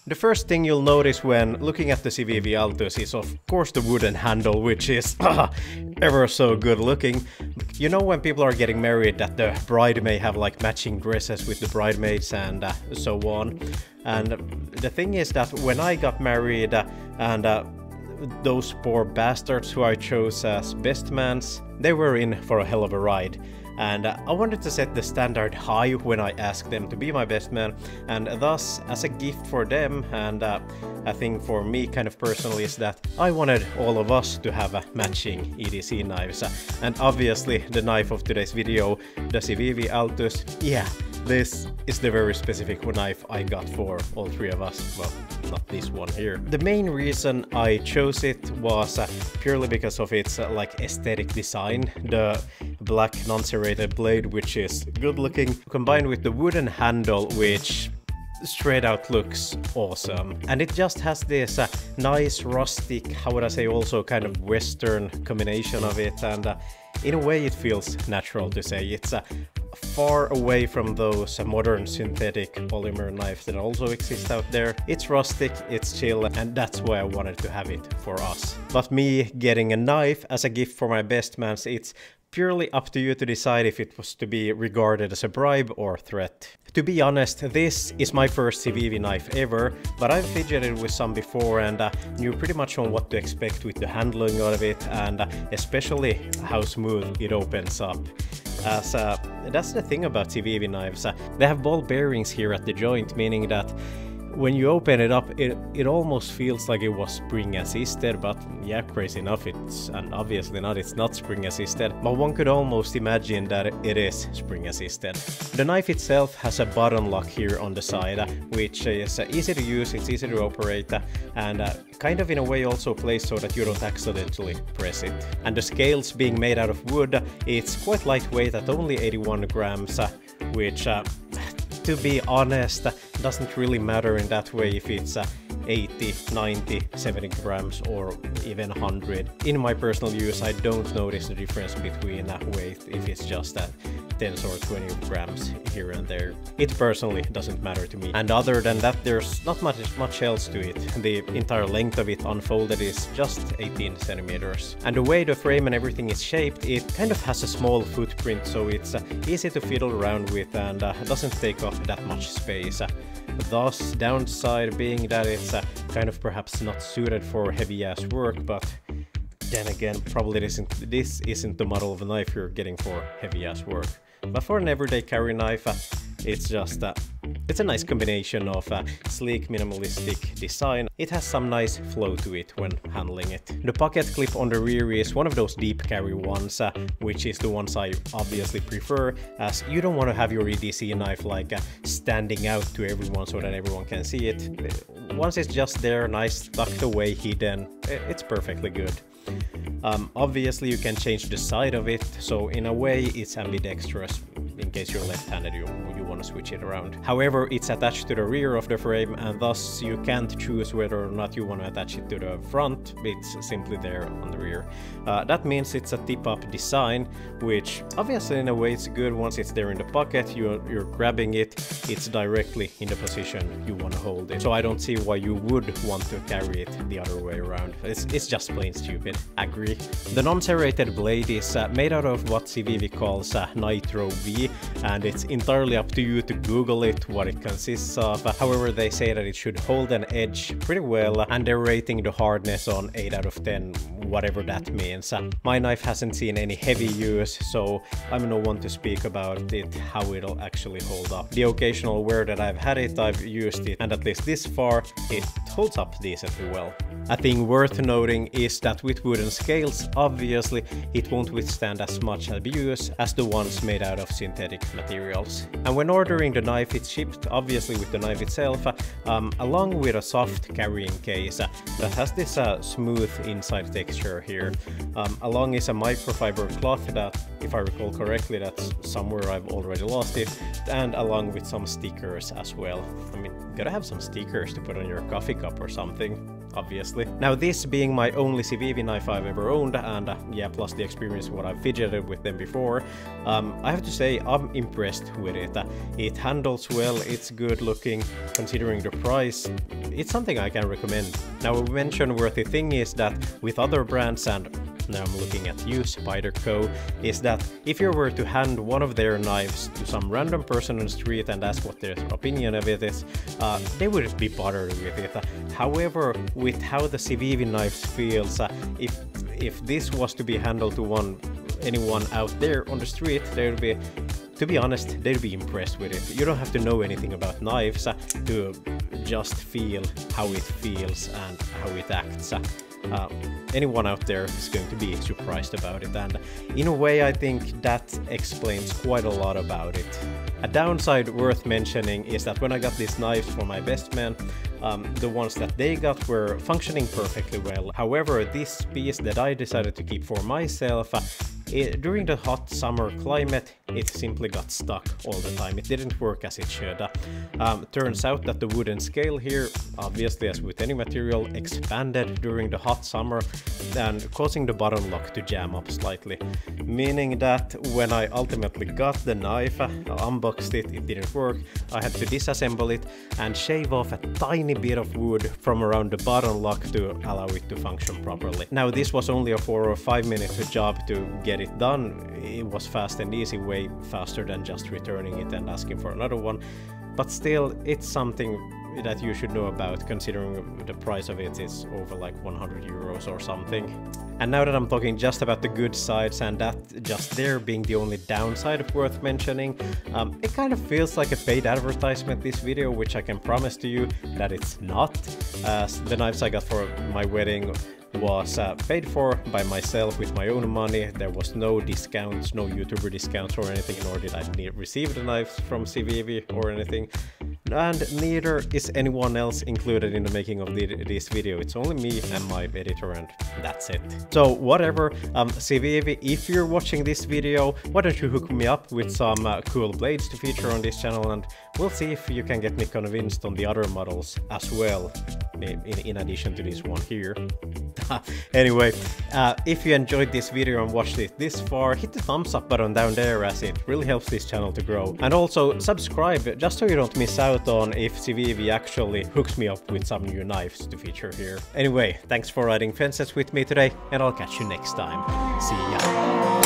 The first thing you'll notice when looking at the Civivi Altus is of course the wooden handle, which is ever so good looking. You know when people are getting married that the bride may have like matching dresses with the bridesmaids and so on. And the thing is that when I got married and those poor bastards who I chose as best mans, they were in for a hell of a ride. And I wanted to set the standard high when I asked them to be my best man, and thus, as a gift for them, and a thing for me kind of personally, is that I wanted all of us to have matching EDC knives. And obviously, the knife of today's video, the Civivi Altus, yeah, this is the very specific knife I got for all three of us. Well, not this one here. The main reason I chose it was purely because of its like aesthetic design. The black non-serrated blade, which is good looking, combined with the wooden handle, which straight out looks awesome. And it just has this nice rustic, how would I say, also kind of western combination of it, and in a way it feels natural to say. It's far away from those modern synthetic polymer knives that also exist out there. It's rustic, it's chill, and that's why I wanted to have it for us. But me getting a knife as a gift for my best mans, it's purely up to you to decide if it was to be regarded as a bribe or threat. To be honest, this is my first Civivi knife ever, but I've fidgeted with some before and knew pretty much on what to expect with the handling of it, and especially how smooth it opens up. As that's the thing about Civivi knives, they have ball bearings here at the joint, meaning that when you open it up, it almost feels like it was spring assisted, but yeah, crazy enough, it's, and obviously not, it's not spring assisted, but one could almost imagine that it is spring assisted. The knife itself has a button lock here on the side, which is easy to use, it's easy to operate, and kind of in a way also placed so that you don't accidentally press it. And the scales being made out of wood, it's quite lightweight at only 81 grams, which to be honest, doesn't really matter in that way if it's 80, 90, 70 grams or even 100. In my personal use, I don't notice the difference between weight if it's just 10 or 20 grams here and there. It personally doesn't matter to me. And other than that, there's not much else to it. The entire length of it unfolded is just 18 centimeters. And the way the frame and everything is shaped, it kind of has a small footprint, so it's easy to fiddle around with and doesn't take up that much space. Thus, downside being that it's kind of perhaps not suited for heavy ass work, but then again, probably this isn't the model of a knife you're getting for heavy ass work. But for an everyday carry knife, it's just it's a nice combination of sleek minimalistic design. It has some nice flow to it when handling it. The pocket clip on the rear is one of those deep carry ones, which is the ones I obviously prefer, as you don't want to have your EDC knife like standing out to everyone so that everyone can see it. Once it's just there, nice tucked away, hidden, it's perfectly good. Obviously you can change the side of it, so in a way it's ambidextrous. In case you're left-handed, you want to switch it around. However, it's attached to the rear of the frame, and thus you can't choose whether or not you want to attach it to the front. It's simply there on the rear. That means it's a tip-up design, which obviously in a way it's good. Once it's there in the pocket, you're grabbing it, it's directly in the position you want to hold it. So I don't see why you would want to carry it the other way around. It's just plain stupid. Agree. The non-serrated blade is made out of what Civivi calls Nitro V, and it's entirely up to you to Google it, what it consists of. However, they say that it should hold an edge pretty well, and they're rating the hardness on 8 out of 10, whatever that means. My knife hasn't seen any heavy use, so I'm no one to speak about it, how it'll actually hold up. The occasional wear that I've had it, I've used it, and at least this far, it holds up decently well. A thing worth noting is that with wooden scales, obviously, it won't withstand as much abuse as the ones made out of synthetic materials. And when ordering the knife, it's shipped obviously with the knife itself, along with a soft carrying case that has this smooth inside texture here. Along is a microfiber cloth that, if I recall correctly, that's somewhere I've already lost it, and along with some stickers as well. I mean, gotta have some stickers to put on your coffee cup or something. obviously. Now this being my only Civivi knife I've ever owned, and yeah, plus the experience what I've fidgeted with them before, I have to say I'm impressed with it. It handles well, it's good looking, considering the price. It's something I can recommend. Now a mention-worthy thing is that with other brands, and now I'm looking at you, Spyderco, is that if you were to hand one of their knives to some random person on the street and ask what their opinion of it is, they wouldn't be bothered with it. However, with how the Civivi knives feels, if this was to be handled to anyone out there on the street, they would be, to be honest, they'd be impressed with it. You don't have to know anything about knives to just feel how it feels and how it acts. Anyone out there is going to be surprised about it, and in a way I think that explains quite a lot about it. A downside worth mentioning is that when I got these knives for my best man, the ones that they got were functioning perfectly well. However, this piece that I decided to keep for myself, during the hot summer climate, it simply got stuck all the time. It didn't work as it should. Turns out that the wooden scale here, obviously as with any material, expanded during the hot summer and causing the button lock to jam up slightly. Meaning that when I ultimately got the knife, unboxed it, it didn't work. I had to disassemble it and shave off a tiny bit of wood from around the button lock to allow it to function properly. Now this was only a 4 or 5 minute job to get it done. It was fast and easy, way faster than just returning it and asking for another one, but still it's something that you should know about, considering the price of it is over like 100 euros or something. And now that I'm talking just about the good sides, and that just there being the only downside worth mentioning, it kind of feels like a paid advertisement, this video, which I can promise to you that it's not. The knives I got for my wedding was paid for by myself with my own money. There was no discounts, no YouTuber discounts or anything, nor did I receive the knives from Civivi or anything. And neither is anyone else included in the making of this video. It's only me and my editor, and that's it. So whatever, Civivi, if you're watching this video, why don't you hook me up with some cool blades to feature on this channel, and we'll see if you can get me convinced on the other models as well, in addition to this one here. Anyway, if you enjoyed this video and watched it this far, hit the thumbs up button down there, as it really helps this channel to grow. And also subscribe, just so you don't miss out on if Civivi actually hooks me up with some new knives to feature here. Anyway, thanks for riding fences with me today, and I'll catch you next time. See ya!